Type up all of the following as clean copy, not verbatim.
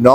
9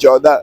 14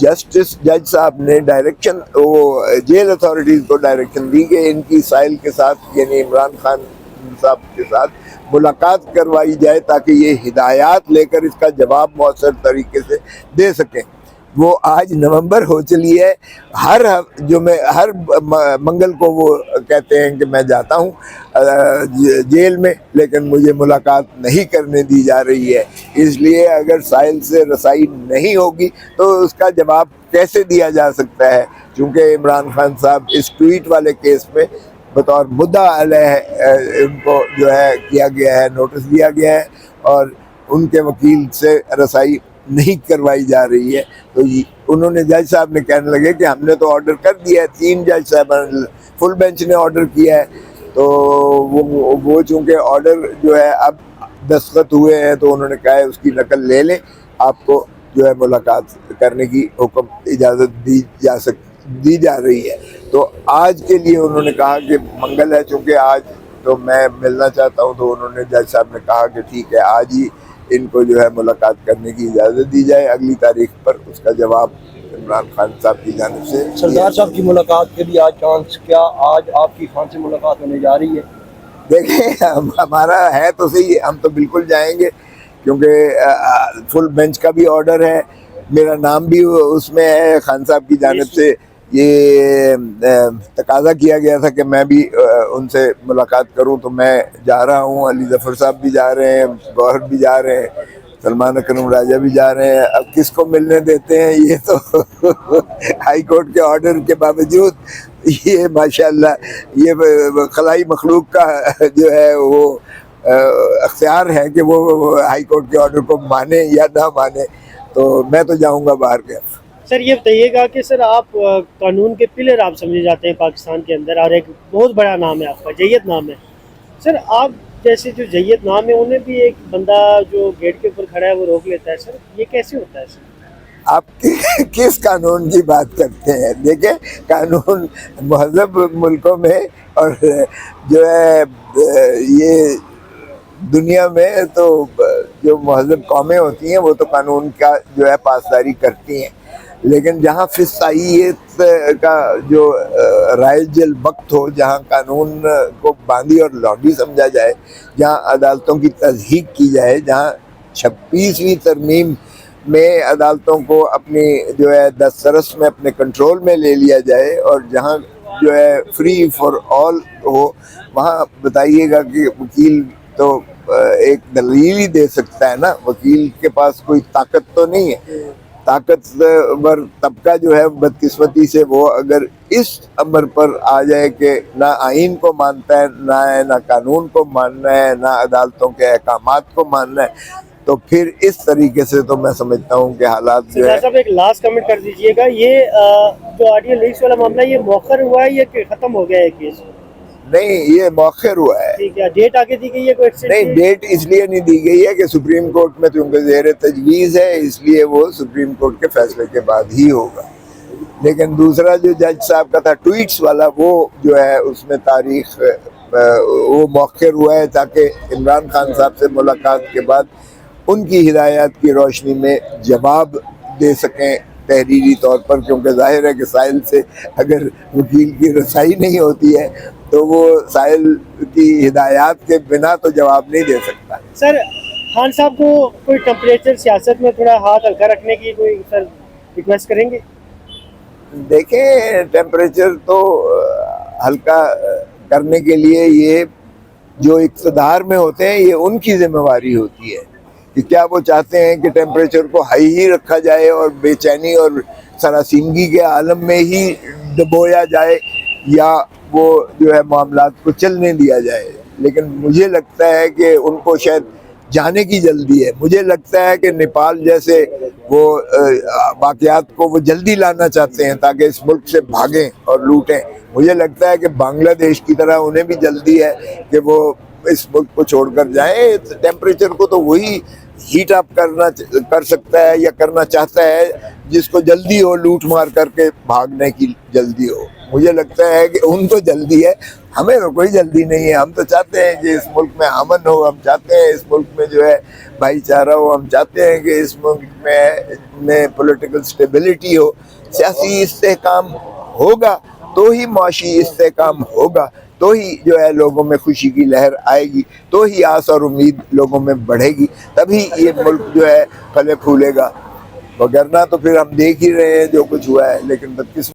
justice جج صاحب نے ڈائریکشن وہ جیل اتھارٹیز کو ڈائریکشن دی کہ ان کی سائل کے ساتھ یعنی عمران خان صاحب کے ساتھ ملاقات کروائی جائے تاکہ یہ ہدایات لے کر اس کا جواب مؤثر طریقے سے دے سکیں. وہ آج نومبر ہو چلی ہے، ہر منگل کو وہ کہتے ہیں کہ میں جاتا ہوں جیل میں، لیکن مجھے ملاقات نہیں کرنے دی جا رہی ہے. اس لیے اگر سائل سے رسائی نہیں ہوگی تو اس کا جواب کیسے دیا جا سکتا ہے؟ چونکہ عمران خان صاحب اس ٹویٹ والے کیس میں بطور مدعا علیہ ان کو جو ہے کیا گیا ہے، نوٹس دیا گیا ہے، اور ان کے وکیل سے رسائی نہیں کروائی جا رہی ہے. تو انہوں نے جج صاحب نے کہنے لگے کہ ہم نے تو آرڈر کر دیا ہے، 3 جج صاحبان فل بینچ نے آرڈر کیا ہے، تو وہ چونکہ آرڈر جو ہے اب دستخط ہوئے ہیں تو انہوں نے کہا ہے اس کی نقل لے لیں، آپ کو جو ہے ملاقات کرنے کی اجازت دی جا رہی ہے. تو آج کے لیے انہوں نے کہا کہ منگل ہے، چونکہ آج تو میں ملنا چاہتا ہوں، تو انہوں نے جج صاحب نے کہا کہ ٹھیک ہے آج ہی ان کو جو ہے ملاقات کرنے کی اجازت دی جائے، اگلی تاریخ پر اس کا جواب عمران خان صاحب کی جانب سے. سردار صاحب کی ملاقات کے لیے آج چانس کیا آج آپ کی خان سے ملاقات ہونے جا رہی ہے؟ دیکھیں ہمارا ہے تو صحیح، ہم تو بالکل جائیں گے، کیونکہ فل بینچ کا بھی آرڈر ہے، میرا نام بھی اس میں ہے. خان صاحب کی جانب سے یہ تقاضا کیا گیا تھا کہ میں بھی ان سے ملاقات کروں، تو میں جا رہا ہوں. علی ظفر صاحب بھی جا رہے ہیں، گوہر بھی جا رہے ہیں، سلمان اکرم راجہ بھی جا رہے ہیں. اب کس کو ملنے دیتے ہیں؟ یہ تو ہائی کورٹ کے آرڈر کے باوجود یہ ماشاءاللہ یہ خلائی مخلوق کا جو ہے وہ اختیار ہے کہ وہ ہائی کورٹ کے آرڈر کو مانے یا نہ مانے. تو میں تو جاؤں گا باہر کے. سر یہ بتائیے گا کہ سر آپ قانون کے پلر آپ سمجھے جاتے ہیں پاکستان کے اندر، اور ایک بہت بڑا نام ہے آپ کا، جید نام ہے. سر آپ جیسے جو جید نام ہے انہیں بھی ایک بندہ جو گیٹ کے اوپر کھڑا ہے وہ روک لیتا ہے، سر یہ کیسے ہوتا ہے؟ سر آپ کس قانون کی بات کرتے ہیں؟ دیکھیں قانون مہذب ملکوں میں اور جو ہے یہ دنیا میں تو جو مہذب قومیں ہوتی ہیں وہ تو قانون کا جو ہے پاسداری کرتی ہیں، لیکن جہاں فسطائیت کا جو رائج الوقت ہو، جہاں قانون کو باندھی اور لانڈی سمجھا جائے، جہاں عدالتوں کی تضحیک کی جائے، جہاں 26ویں ترمیم میں عدالتوں کو اپنی جو ہے دسترس میں اپنے کنٹرول میں لے لیا جائے، اور جہاں جو ہے فری فار آل ہو، وہاں بتائیے گا کہ وکیل تو ایک دلیل ہی دے سکتا ہے نا. وکیل کے پاس کوئی طاقت تو نہیں ہے. طاقتور طبقہ جو ہے بدقسمتی سے وہ اگر اس امر پر آ جائے کہ نہ آئین کو مانتا ہے، نہ قانون کو ماننا ہے، نہ عدالتوں کے احکامات کو ماننا ہے، تو پھر اس طریقے سے تو میں سمجھتا ہوں کہ حالات جو ہے. صاحب ایک لاسٹ کمنٹ کر دیجئے گا، یہ جو آڈیو لیکس والا معاملہ یہ مؤخر ہوا ہے یا کہ ختم ہو گیا ہے کیس؟ نہیں، یہ مؤخر ہوا ہے. ٹھیک ہے، ڈیٹ آگے دی گئی ہے کوئی ایکسٹینڈ؟ نہیں، ڈیٹ اس لیے نہیں دی گئی ہے کہ سپریم کورٹ میں چونکہ زیر تجویز ہے، اس لیے وہ سپریم کورٹ کے فیصلے کے بعد ہی ہوگا. لیکن دوسرا جو جج صاحب کا تھا ٹویٹس والا، وہ جو ہے اس میں تاریخ وہ مؤخر ہوا ہے تاکہ عمران خان صاحب سے ملاقات کے بعد ان کی ہدایات کی روشنی میں جواب دے سکیں تحریری طور پر، کیونکہ ظاہر ہے کہ سائل سے اگر وکیل کی رسائی نہیں ہوتی ہے تو وہ سائل کی ہدایات کے بنا تو جواب نہیں دے سکتا. سر خان صاحب کو کوئی ٹیمپریچر سیاست میں تھوڑا ہاتھ ہلکا رکھنے کی کوئی سر ریکویسٹ کریں گے؟ دیکھیں ٹیمپریچر تو ہلکا کرنے کے لیے یہ جو اقتدار میں ہوتے ہیں یہ ان کی ذمہ داری ہوتی ہے کہ کیا وہ چاہتے ہیں کہ ٹیمپریچر کو ہائی ہی رکھا جائے اور بے چینی اور سراسیمگی کے عالم میں ہی ڈبویا جائے، یا وہ جو ہے معاملات کو چلنے دیا جائے. لیکن مجھے لگتا ہے کہ ان کو شاید جانے کی جلدی ہے. مجھے لگتا ہے کہ نیپال جیسے وہ واقعات کو وہ جلدی لانا چاہتے ہیں تاکہ اس ملک سے بھاگیں اور لوٹیں. مجھے لگتا ہے کہ بنگلہ دیش کی طرح انہیں بھی جلدی ہے کہ وہ اس ملک کو چھوڑ کر جائیں. ٹیمپریچر کو تو وہی ہیٹ اپ کر سکتا ہے یا کرنا چاہتا ہے جس کو جلدی ہو، لوٹ مار کر کے بھاگنے کی جلدی ہو. مجھے لگتا ہے کہ ان کو جلدی ہے، ہمیں تو کوئی جلدی نہیں ہے. ہم تو چاہتے ہیں کہ اس ملک میں امن ہو، ہم چاہتے ہیں اس ملک میں جو ہے بھائی چارہ ہو، ہم چاہتے ہیں کہ اس ملک میں پولیٹیکل سٹیبلٹی ہو. سیاسی استحکام ہوگا تو ہی معاشی استحکام ہوگا، تو ہی جو ہے لوگوں میں خوشی کی لہر آئے گی، تو ہی آس اور امید لوگوں میں بڑھے گی، تبھی یہ ملک جو ہے پھلے پھولے گا. وگرنہ تو پھر ہم دیکھ ہی رہے ہیں جو کچھ ہوا ہے. لیکن بدقسمتی